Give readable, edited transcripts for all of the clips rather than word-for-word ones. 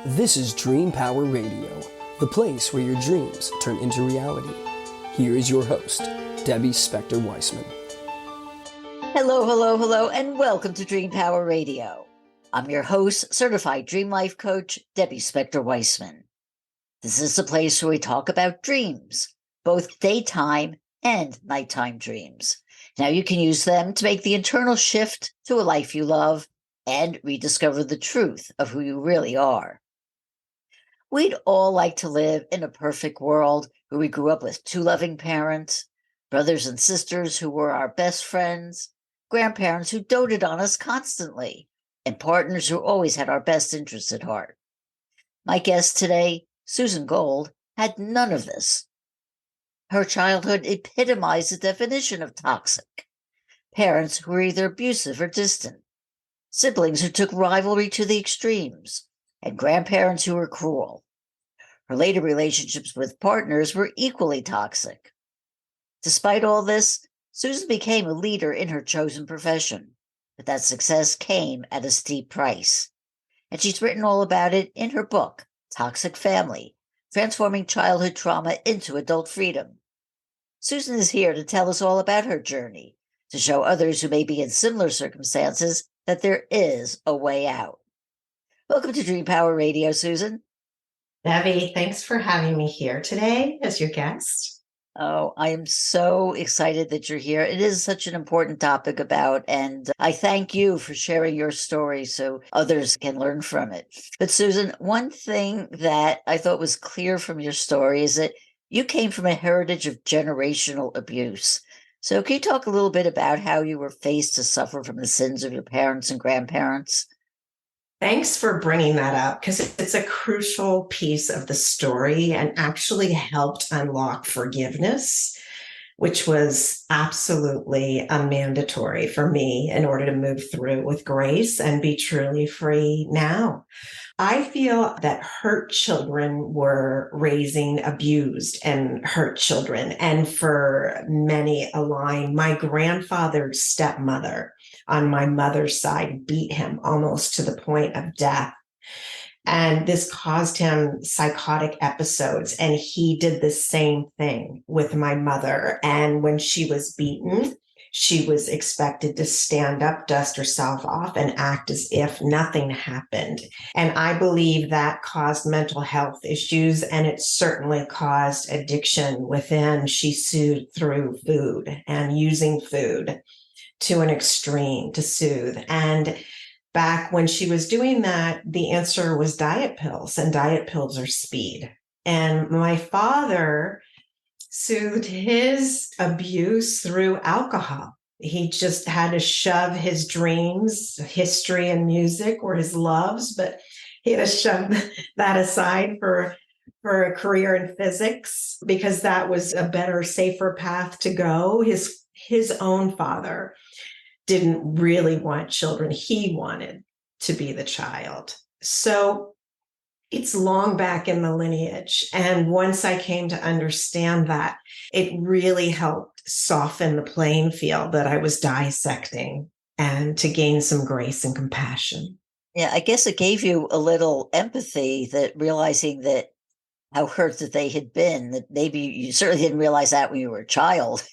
This is Dream Power Radio, the place where your dreams turn into reality. Here is your host, Debbie Spector-Weissman. Hello, hello, hello, and welcome to Dream Power Radio. I'm your host, certified dream life coach, Debbie Spector-Weissman. This is the place where we talk about dreams, both daytime and nighttime dreams. Now you can use them to make the internal shift to a life you love and rediscover the truth of who you really are. We'd all like to live in a perfect world where we grew up with two loving parents, brothers and sisters who were our best friends, grandparents who doted on us constantly, and partners who always had our best interests at heart. My guest today, Susan Gold, had none of this. Her childhood epitomized the definition of toxic. Parents who were either abusive or distant, siblings who took rivalry to the extremes, and grandparents who were cruel. Her later relationships with partners were equally toxic. Despite all this, Susan became a leader in her chosen profession, but that success came at a steep price. And she's written all about it in her book, Toxic Family, Transforming Childhood Trauma into Adult Freedom. Susan is here to tell us all about her journey, to show others who may be in similar circumstances that there is a way out. Welcome to Dream Power Radio, Susan. Debbie, thanks for having me here today as your guest. Oh, I am so excited that you're here. It is such an important topic and I thank you for sharing your story so others can learn from it. But Susan, one thing that I thought was clear from your story is that you came from a heritage of generational abuse. So can you talk a little bit about how you were faced to suffer from the sins of your parents and grandparents? Thanks for bringing that up because it's a crucial piece of the story and actually helped unlock forgiveness, which was absolutely mandatory for me in order to move through with grace and be truly free now. I feel that hurt children were raising abused and hurt children. And for many a line, my grandfather's stepmother on my mother's side beat him almost to the point of death. And this caused him psychotic episodes. And he did the same thing with my mother. And when she was beaten, she was expected to stand up, dust herself off, and act as if nothing happened. And I believe that caused mental health issues, and it certainly caused addiction within. She soothed through food and using food to an extreme to soothe. And back when she was doing that, the answer was diet pills, and diet pills are speed. And my father soothed his abuse through alcohol. He just had to shove his dreams, history, and music were his loves, but he had to shove that aside for a career in physics because that was a better, safer path to go. His own father didn't really want children. He wanted to be the child. So it's long back in the lineage. And once I came to understand that, it really helped soften the playing field that I was dissecting and to gain some grace and compassion. Yeah, I guess it gave you a little empathy that realizing that how hurt that they had been, that maybe you certainly didn't realize that when you were a child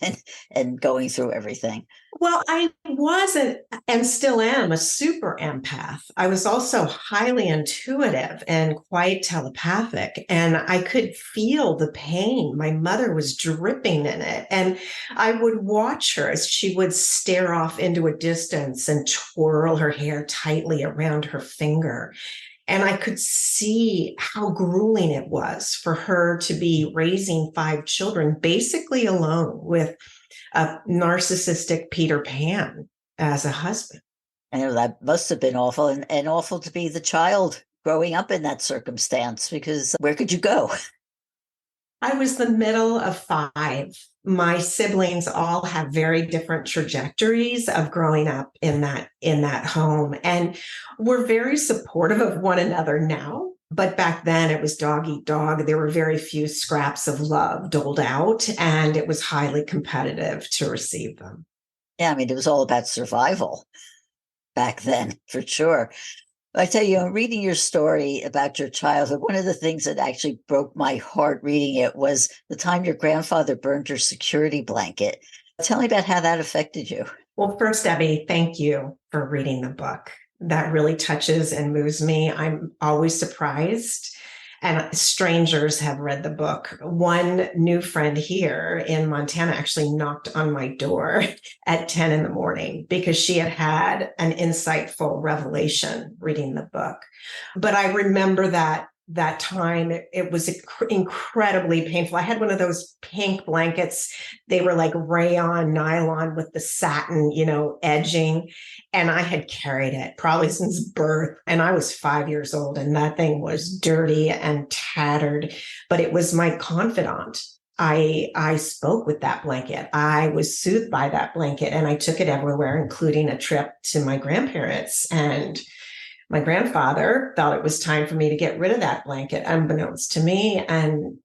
and going through everything. Well, I wasn't and still am a super empath. I was also highly intuitive and quite telepathic, and I could feel the pain. My mother was dripping in it, and I would watch her as she would stare off into a distance and twirl her hair tightly around her finger. And I could see how grueling it was for her to be raising 5 children basically alone with a narcissistic Peter Pan as a husband. I know that must have been awful and awful to be the child growing up in that circumstance, because where could you go? I was the middle of 5. My siblings all have very different trajectories of growing up in that home, and we're very supportive of one another now. But back then it was dog eat dog. There were very few scraps of love doled out, and it was highly competitive to receive them. Yeah, I mean, it was all about survival back then, for sure. I tell you, I'm reading your story about your childhood. One of the things that actually broke my heart reading it was the time your grandfather burned your security blanket. Tell me about how that affected you. Well, first, Debbie, thank you for reading the book. That really touches and moves me. I'm always surprised. And strangers have read the book. One new friend here in Montana actually knocked on my door at 10 in the morning because she had had an insightful revelation reading the book. But I remember that time, it was incredibly painful. I had one of those pink blankets. They were like rayon nylon with the satin, edging. And I had carried it probably since birth. And I was 5 years old and that thing was dirty and tattered, but it was my confidant. I spoke with that blanket. I was soothed by that blanket and I took it everywhere, including a trip to my grandparents. And my grandfather thought it was time for me to get rid of that blanket, unbeknownst to me, and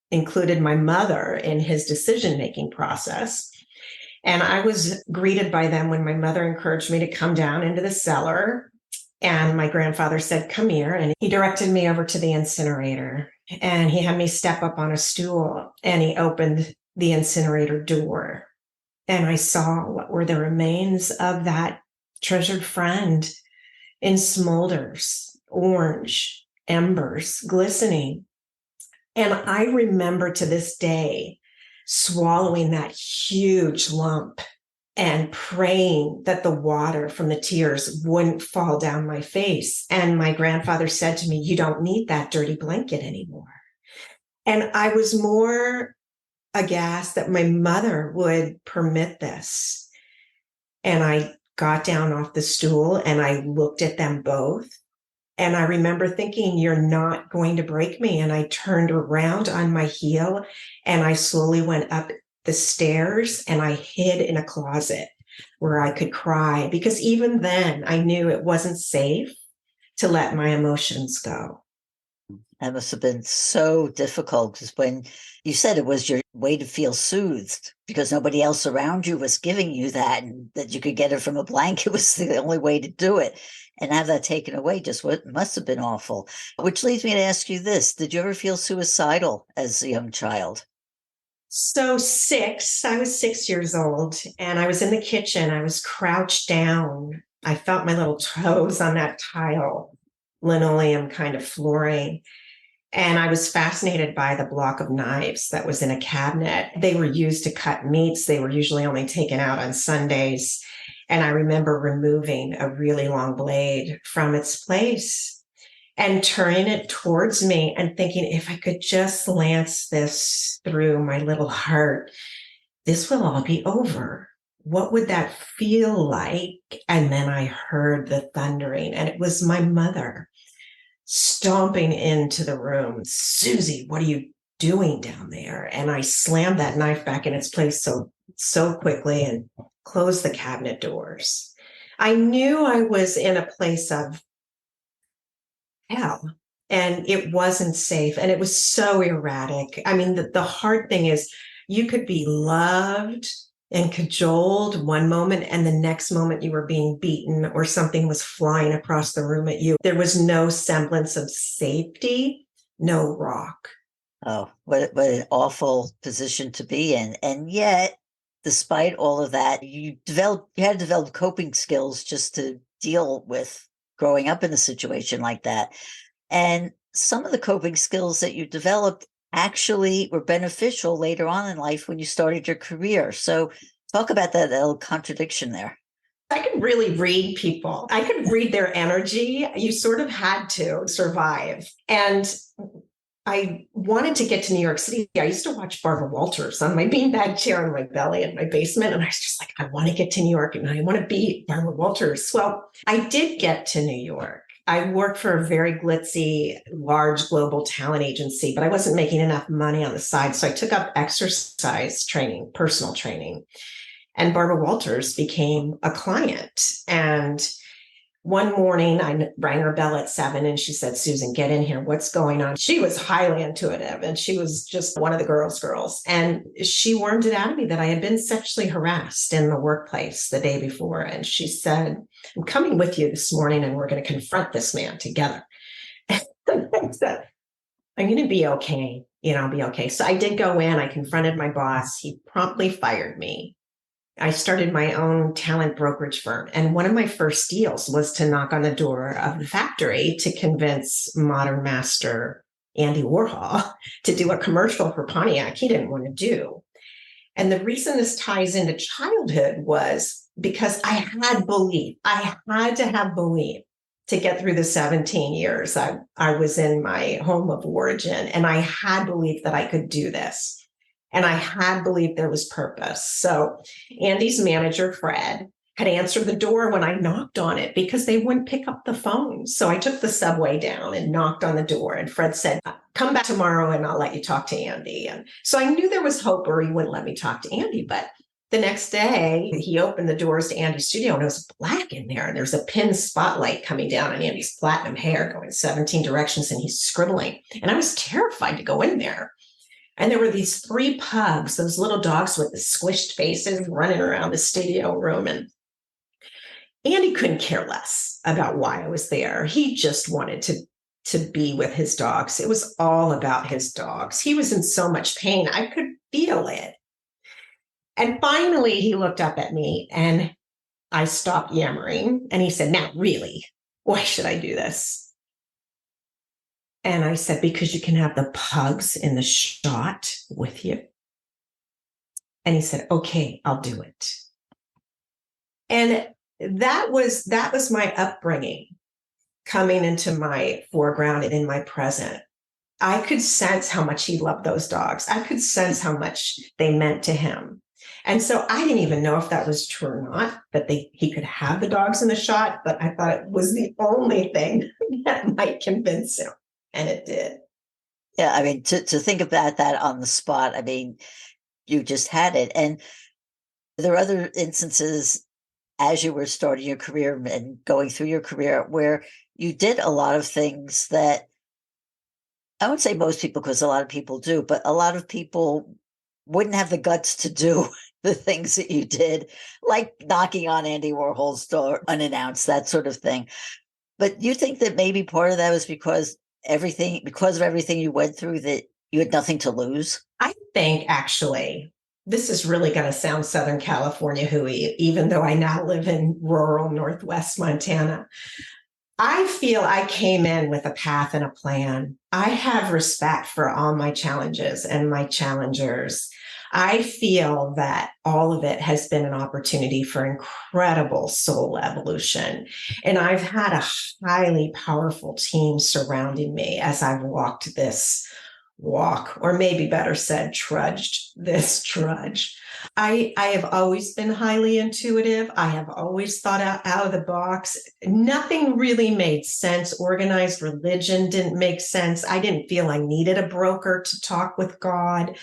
included my mother in his decision-making process. And I was greeted by them when my mother encouraged me to come down into the cellar. And my grandfather said, "Come here." And he directed me over to the incinerator. And he had me step up on a stool and he opened the incinerator door. And I saw what were the remains of that treasured friend in smolders, orange embers, glistening. And I remember to this day swallowing that huge lump and praying that the water from the tears wouldn't fall down my face. And my grandfather said to me, "You don't need that dirty blanket anymore." And I was more aghast that my mother would permit this. And I got down off the stool and I looked at them both. And I remember thinking, "You're not going to break me." And I turned around on my heel and I slowly went up the stairs and I hid in a closet where I could cry, because even then I knew it wasn't safe to let my emotions go. That must have been so difficult because when you said it was your way to feel soothed because nobody else around you was giving you that, and that you could get it from a blanket was the only way to do it. And have that taken away just what must have been awful. Which leads me to ask you this. Did you ever feel suicidal as a young child? So I was 6 years old and I was in the kitchen. I was crouched down. I felt my little toes on that tile, linoleum kind of flooring. And I was fascinated by the block of knives that was in a cabinet. They were used to cut meats. They were usually only taken out on Sundays. And I remember removing a really long blade from its place and turning it towards me and thinking, if I could just lance this through my little heart, this will all be over. What would that feel like? And then I heard the thundering, and it was my mother stomping into the room. "Susie, what are you doing down there?" And I slammed that knife back in its place so quickly and closed the cabinet doors. I knew I was in a place of hell and it wasn't safe and it was so erratic. I mean, the hard thing is you could be loved and cajoled one moment and the next moment you were being beaten or something was flying across the room at you. There was no semblance of safety, no rock. Oh, what an awful position to be in. And yet, despite all of that, you had to develop coping skills just to deal with growing up in a situation like that. And some of the coping skills that you developed actually were beneficial later on in life when you started your career. So talk about that little contradiction there. I could really read people. I could read their energy. You sort of had to survive. And I wanted to get to New York City. I used to watch Barbara Walters on my beanbag chair in my belly in my basement. And I was just like, I want to get to New York and I want to be Barbara Walters. Well, I did get to New York. I worked for a very glitzy, large global talent agency, but I wasn't making enough money on the side. So I took up exercise training, personal training. And Barbara Walters became a client. And One morning, I rang her bell at 7 and she said, Susan, get in here. What's going on? She was highly intuitive and she was just one of the girls. And she wormed it out of me that I had been sexually harassed in the workplace the day before. And she said, I'm coming with you this morning and we're going to confront this man together. And I said, I'm going to be okay. I'll be okay. So I did go in. I confronted my boss. He promptly fired me. I started my own talent brokerage firm. And one of my first deals was to knock on the door of the factory to convince modern master Andy Warhol to do a commercial for Pontiac he didn't want to do. And the reason this ties into childhood was because I had belief. I had to have belief to get through the 17 years I was in my home of origin. And I had belief that I could do this. And I had believed there was purpose. So Andy's manager, Fred, had answered the door when I knocked on it because they wouldn't pick up the phone. So I took the subway down and knocked on the door. And Fred said, come back tomorrow and I'll let you talk to Andy. And so I knew there was hope or he wouldn't let me talk to Andy. But the next day, he opened the doors to Andy's studio and it was black in there. And there's a pin spotlight coming down on Andy's platinum hair going 17 directions and he's scribbling. And I was terrified to go in there. And there were these 3 pugs, those little dogs with the squished faces running around the studio room. And Andy couldn't care less about why I was there. He just wanted to be with his dogs. It was all about his dogs. He was in so much pain. I could feel it. And finally, he looked up at me and I stopped yammering. And he said, now, really, why should I do this? And I said, because you can have the pugs in the shot with you. And he said, okay, I'll do it. And that was my upbringing coming into my foreground and in my present. I could sense how much he loved those dogs. I could sense how much they meant to him. And so I didn't even know if that was true or not, that he could have the dogs in the shot, but I thought it was the only thing that might convince him. And it did. Yeah, I mean, to think about that on the spot, I mean, you just had it. And there are other instances as you were starting your career and going through your career where you did a lot of things that I wouldn't say most people, because a lot of people do, but a lot of people wouldn't have the guts to do the things that you did, like knocking on Andy Warhol's door unannounced, that sort of thing. But you think that maybe part of that was because of everything you went through, that you had nothing to lose? I think actually, this is really going to sound Southern California hooey, even though I now live in rural Northwest Montana. I feel I came in with a path and a plan. I have respect for all my challenges and my challengers. I feel that all of it has been an opportunity for incredible soul evolution. And I've had a highly powerful team surrounding me as I've walked this walk, or maybe better said, trudged this trudge. I have always been highly intuitive. I have always thought out of the box. Nothing really made sense. Organized religion didn't make sense. I didn't feel I needed a broker to talk with God.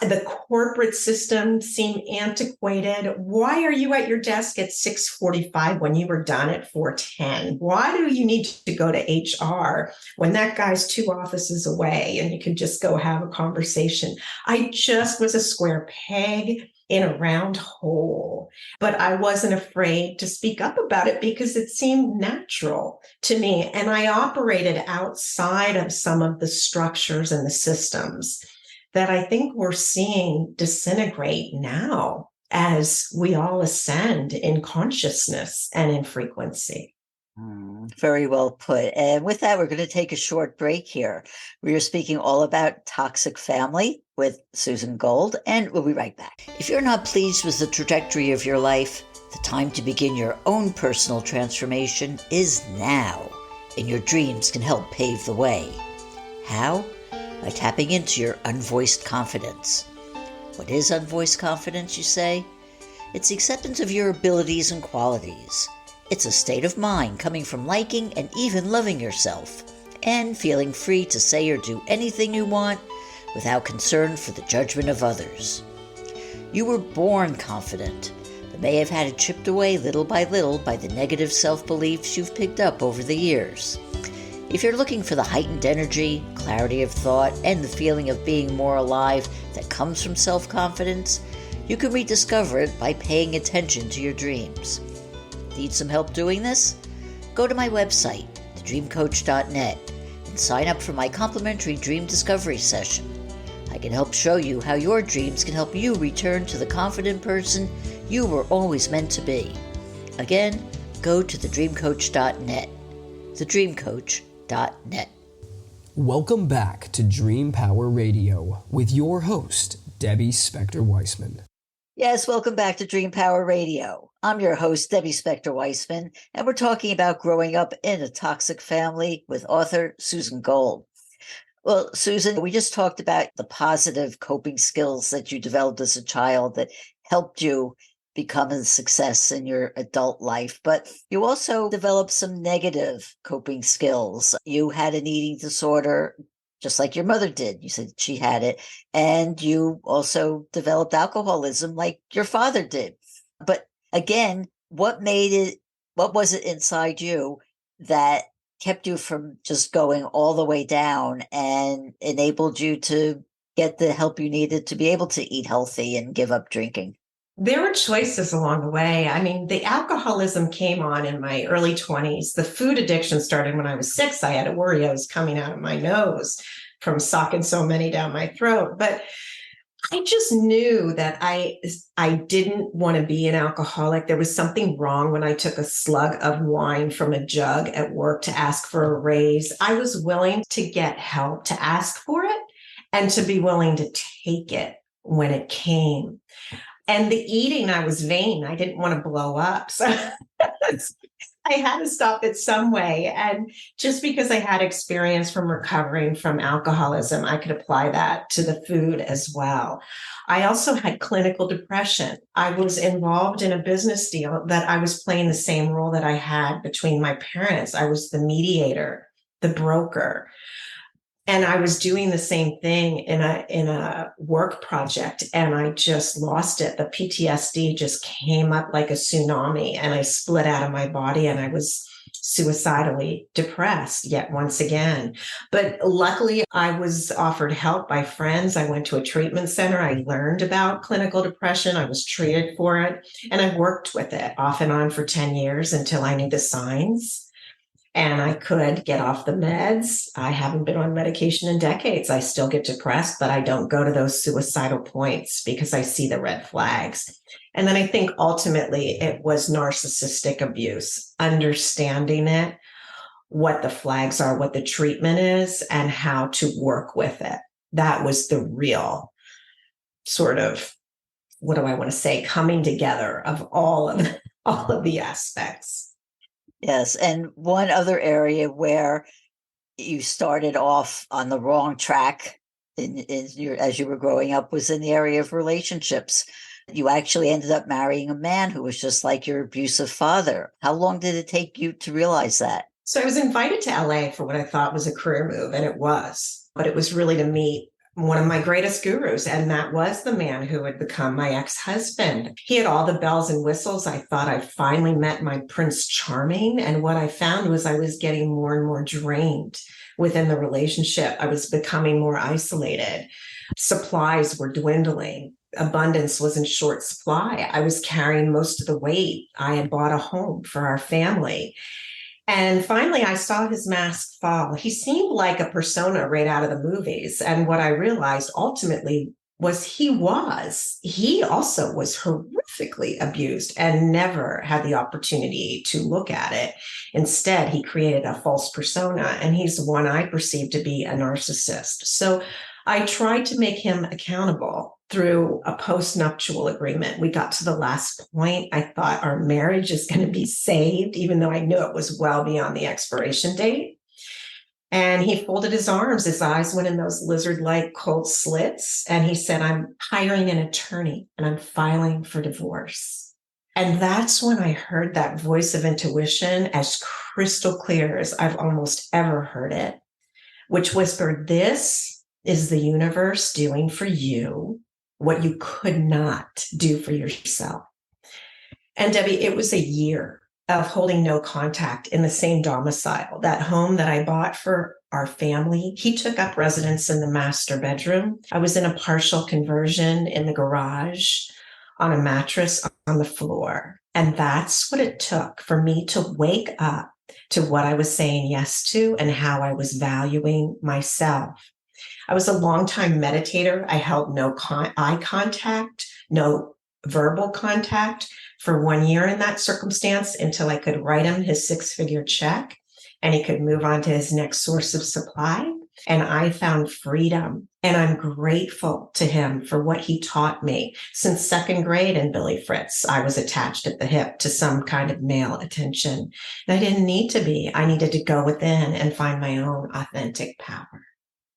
The corporate system seemed antiquated. Why are you at your desk at 6:45 when you were done at 4:10? Why do you need to go to HR when that guy's 2 offices away and you can just go have a conversation? I just was a square peg in a round hole, but I wasn't afraid to speak up about it because it seemed natural to me. And I operated outside of some of the structures and the systems that I think we're seeing disintegrate now as we all ascend in consciousness and in frequency. Very well put. And with that, we're going to take a short break here. We are speaking all about toxic family with Susan Gold, and we'll be right back. If you're not pleased with the trajectory of your life, the time to begin your own personal transformation is now, and your dreams can help pave the way. How? By tapping into your unvoiced confidence. What is unvoiced confidence, you say? It's the acceptance of your abilities and qualities. It's a state of mind coming from liking and even loving yourself, and feeling free to say or do anything you want without concern for the judgment of others. You were born confident. but may have had it chipped away little by little by the negative self-beliefs you've picked up over the years. If you're looking for the heightened energy, clarity of thought, and the feeling of being more alive that comes from self-confidence, you can rediscover it by paying attention to your dreams. Need some help doing this? Go to my website, thedreamcoach.net, and sign up for my complimentary dream discovery session. I can help show you how your dreams can help you return to the confident person you were always meant to be. Again, go to thedreamcoach.net. thedreamcoach.net. Welcome back to Dream Power Radio with your host, Debbie Spector-Weissman. Yes, welcome back to Dream Power Radio. I'm your host, Debbie Spector-Weissman, and we're talking about growing up in a toxic family with author Susan Gold. Well, Susan, we just talked about the positive coping skills that you developed as a child that helped you become a success in your adult life, but you also developed some negative coping skills. You had an eating disorder, just like your mother did. You said she had it, and you also developed alcoholism like your father did. But again, what was it inside you that kept you from just going all the way down and enabled you to get the help you needed to be able to eat healthy and give up drinking? There were choices along the way. I mean, the alcoholism came on in my early 20s. The food addiction started when I was 6. I had Oreos coming out of my nose from sucking so many down my throat. But I just knew that I didn't want to be an alcoholic. There was something wrong when I took a slug of wine from a jug at work to ask for a raise. I was willing to get help, to ask for it, and to be willing to take it when it came. And the eating, I was vain. I didn't want to blow up. So I had to stop it some way. And just because I had experience from recovering from alcoholism, I could apply that to the food as well. I also had clinical depression. I was involved in a business deal that I was playing the same role that I had between my parents. I was the mediator, the broker. And I was doing the same thing in a work project, and I just lost it. The PTSD just came up like a tsunami, and I split out of my body, and I was suicidally depressed yet once again. But luckily, I was offered help by friends. I went to a treatment center. I learned about clinical depression. I was treated for it, and I worked with it off and on for 10 years until I knew the signs. And I could get off the meds. I haven't been on medication in decades. I still get depressed, but I don't go to those suicidal points because I see the red flags. And then I think ultimately it was narcissistic abuse, understanding it, what the flags are, what the treatment is, and how to work with it. That was the real sort of, what do I want to say, coming together of all of the aspects. Yes. And one other area where you started off on the wrong track as you were growing up was in the area of relationships. You actually ended up marrying a man who was just like your abusive father. How long did it take you to realize that? So I was invited to LA for what I thought was a career move, and it was. But it was really to meet one of my greatest gurus, and that was the man who would become my ex-husband. He had all the bells and whistles. I thought I finally met my Prince Charming, and what I found was I was getting more and more drained within the relationship. I was becoming more isolated. Supplies were dwindling. Abundance was in short supply. I was carrying most of the weight. I had bought a home for our family. And finally, I saw his mask fall. He seemed like a persona right out of the movies. And what I realized ultimately was he also was horrifically abused and never had the opportunity to look at it. Instead, he created a false persona, and he's the one I perceive to be a narcissist. So I tried to make him accountable through a post-nuptial agreement. We got to the last point. I thought our marriage is going to be saved, even though I knew it was well beyond the expiration date. And he folded his arms. His eyes went in those lizard-like cold slits. And he said, "I'm hiring an attorney and I'm filing for divorce." And that's when I heard that voice of intuition as crystal clear as I've almost ever heard it, which whispered, "This is the universe doing for you what you could not do for yourself." And Debbie, it was a year of holding no contact in the same domicile. That home that I bought for our family, he took up residence in the master bedroom. I was in a partial conversion in the garage on a mattress on the floor. And that's what it took for me to wake up to what I was saying yes to and how I was valuing myself. I was a longtime meditator. I held no eye contact, no verbal contact for 1 year in that circumstance until I could write him his 6-figure check and he could move on to his next source of supply. And I found freedom. And I'm grateful to him for what he taught me. Since second grade in Billy Fritz, I was attached at the hip to some kind of male attention. And I didn't need to be. I needed to go within and find my own authentic power.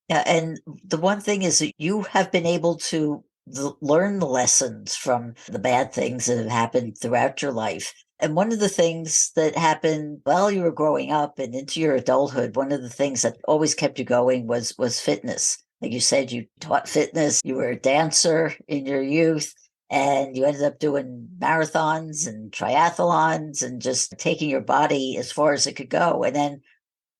Yeah, and the one thing is that you have been able to learn the lessons from the bad things that have happened throughout your life. And one of the things that happened while you were growing up and into your adulthood, one of the things that always kept you going was fitness. Like you said, you taught fitness, you were a dancer in your youth, and you ended up doing marathons and triathlons and just taking your body as far as it could go. And then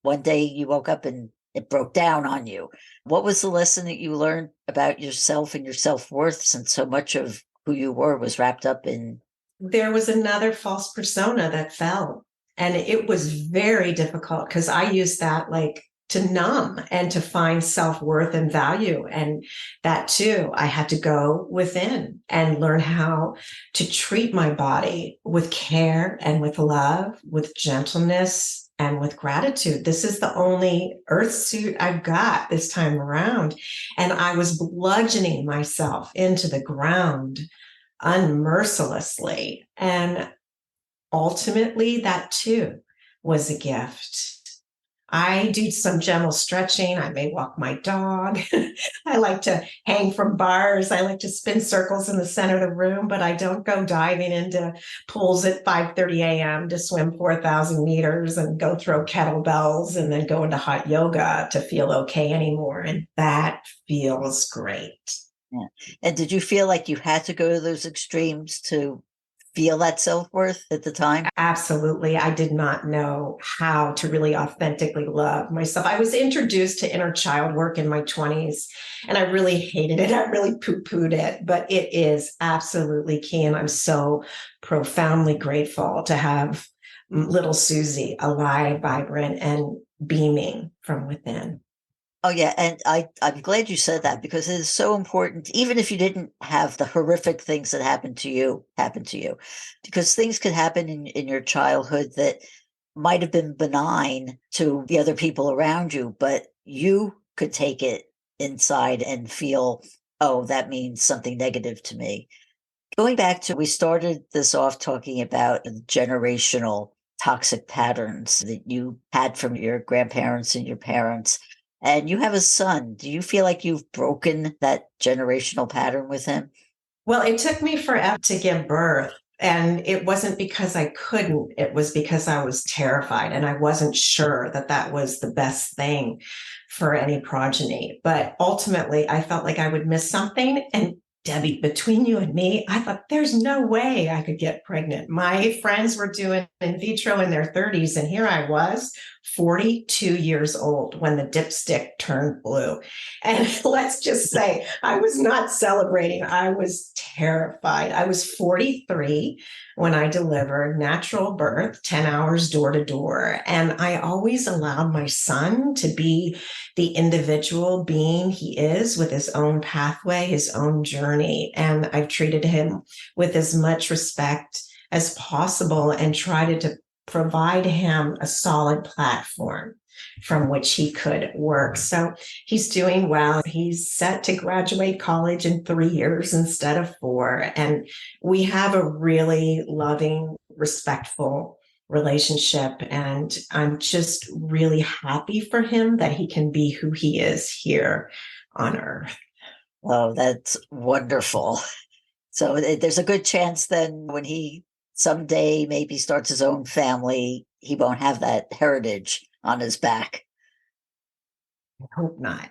one day you woke up and it broke down on you. What was the lesson that you learned about yourself and your self-worth, since so much of who you were was wrapped up in? There was another false persona that fell. And it was very difficult because I used that like to numb and to find self-worth and value. And that too, I had to go within and learn how to treat my body with care and with love, with gentleness and with gratitude. This is the only earth suit I've got this time around. And I was bludgeoning myself into the ground unmercilessly. And ultimately, that too was a gift. I do some gentle stretching. I may walk my dog. I like to hang from bars. I like to spin circles in the center of the room, but I don't go diving into pools at 5:30 a.m. to swim 4,000 meters and go throw kettlebells and then go into hot yoga to feel okay anymore. And that feels great. Yeah. And did you feel like you had to go to those extremes to feel that self-worth at the time? Absolutely. I did not know how to really authentically love myself. I was introduced to inner child work in my 20s, and I really hated it. I really poo-pooed it, but it is absolutely key. And I'm so profoundly grateful to have little Susie alive, vibrant, and beaming from within. Oh, yeah. And I'm glad you said that, because it is so important, even if you didn't have the horrific things that happened to you, because things could happen in your childhood that might have been benign to the other people around you, but you could take it inside and feel, oh, that means something negative to me. Going back to, we started this off talking about generational toxic patterns that you had from your grandparents and your parents. And you have a son. Do you feel like you've broken that generational pattern with him? Well, it took me forever to give birth. And it wasn't because I couldn't, it was because I was terrified and I wasn't sure that that was the best thing for any progeny. But ultimately, I felt like I would miss something. And Debbie, between you and me, I thought there's no way I could get pregnant. My friends were doing in vitro in their 30s, and here I was, 42 years old when the dipstick turned blue. And let's just say I was not celebrating. I was terrified. I was 43 when I delivered natural birth, 10 hours door to door. And I always allowed my son to be the individual being he is with his own pathway, his own journey. And I've treated him with as much respect as possible and tried to provide him a solid platform from which he could work. So he's doing well. He's set to graduate college in 3 years instead of 4. And we have a really loving, respectful relationship. And I'm just really happy for him that he can be who he is here on Earth. Oh, that's wonderful. So there's a good chance then when he someday maybe starts his own family, he won't have that heritage on his back. I hope not.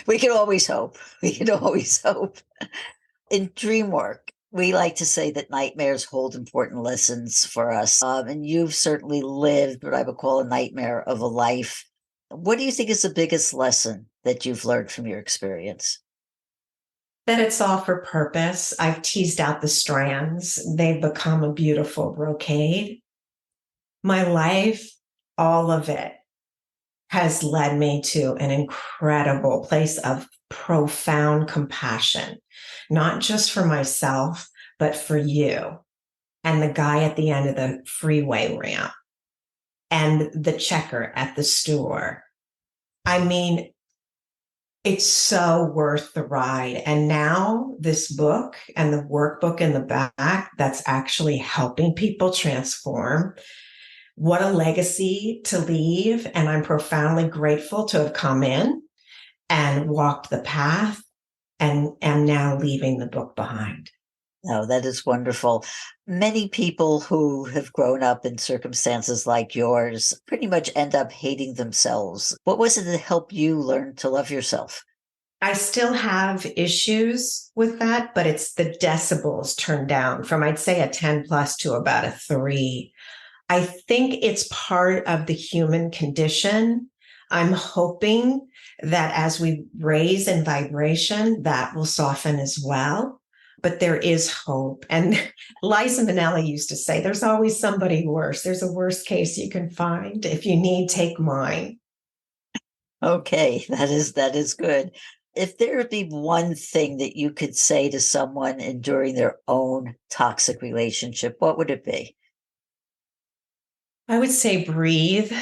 We can always hope. We can always hope. In dream work, We like to say that nightmares hold important lessons for us. And you've certainly lived what I would call a nightmare of a life. What do you think is the biggest lesson that you've learned from your experience? That it's all for purpose. I've teased out the strands. They've become a beautiful brocade. My life, all of it, has led me to an incredible place of profound compassion, not just for myself, but for you and the guy at the end of the freeway ramp and the checker at the store. I mean, it's so worth the ride. And now this book and the workbook in the back that's actually helping people transform. What a legacy to leave. And I'm profoundly grateful to have come in and walked the path and am now leaving the book behind. No, that is wonderful. Many people who have grown up in circumstances like yours pretty much end up hating themselves. What was it that helped you learn to love yourself? I still have issues with that, but it's the decibels turned down from, I'd say, a 10 plus to about a 3. I think it's part of the human condition. I'm hoping that as we raise in vibration, that will soften as well. But there is hope. And Liza Minnelli used to say, there's always somebody worse. There's a worst case you can find. If you need, take mine. Okay, that is good. If there would be one thing that you could say to someone enduring their own toxic relationship, what would it be? I would say breathe.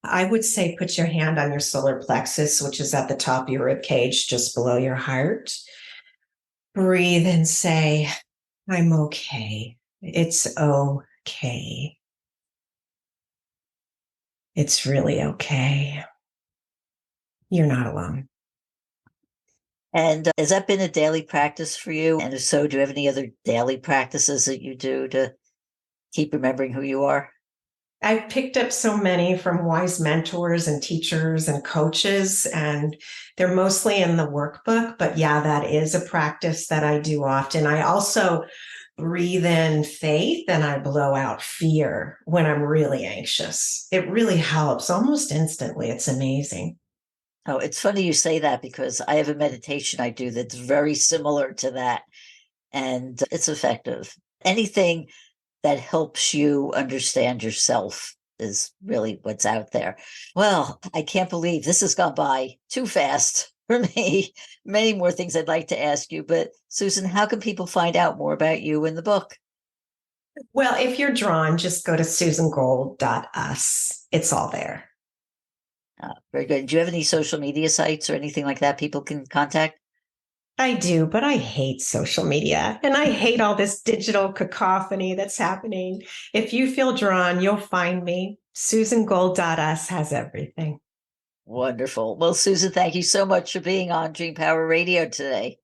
I would say put your hand on your solar plexus, which is at the top of your rib cage, just below your heart. Breathe and say, I'm okay. It's okay. It's really okay. You're not alone. And has that been a daily practice for you? And if so, do you have any other daily practices that you do to keep remembering who you are? I've picked up so many from wise mentors and teachers and coaches, and they're mostly in the workbook. But yeah, that is a practice that I do often. I also breathe in faith and I blow out fear when I'm really anxious. It really helps almost instantly. It's amazing. Oh, it's funny you say that because I have a meditation I do that's very similar to that, and it's effective. Anything that helps you understand yourself is really what's out there. Well, I can't believe this has gone by too fast for me. Many more things I'd like to ask you, but Susan, how can people find out more about you in the book? Well, if you're drawn, just go to susangold.us. It's all there. Very good. Do you have any social media sites or anything like that people can contact? I do, but I hate social media and I hate all this digital cacophony that's happening. If you feel drawn, you'll find me. SusanGold.us has everything. Wonderful. Well, Susan, thank you so much for being on Dream Power Radio today.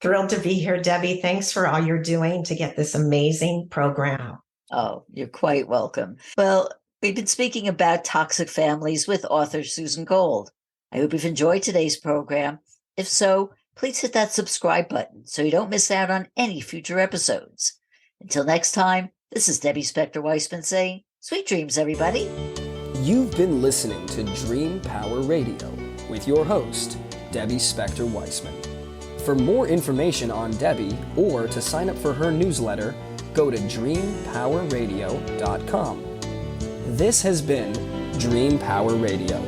Thrilled to be here, Debbie. Thanks for all you're doing to get this amazing program out. Oh, you're quite welcome. Well, we've been speaking about toxic families with author Susan Gold. I hope you've enjoyed today's program. If so, please hit that subscribe button so you don't miss out on any future episodes. Until next time, this is Debbie Spector-Weissman saying, sweet dreams, everybody. You've been listening to Dream Power Radio with your host, Debbie Spector-Weissman. For more information on Debbie or to sign up for her newsletter, go to dreampowerradio.com. This has been Dream Power Radio.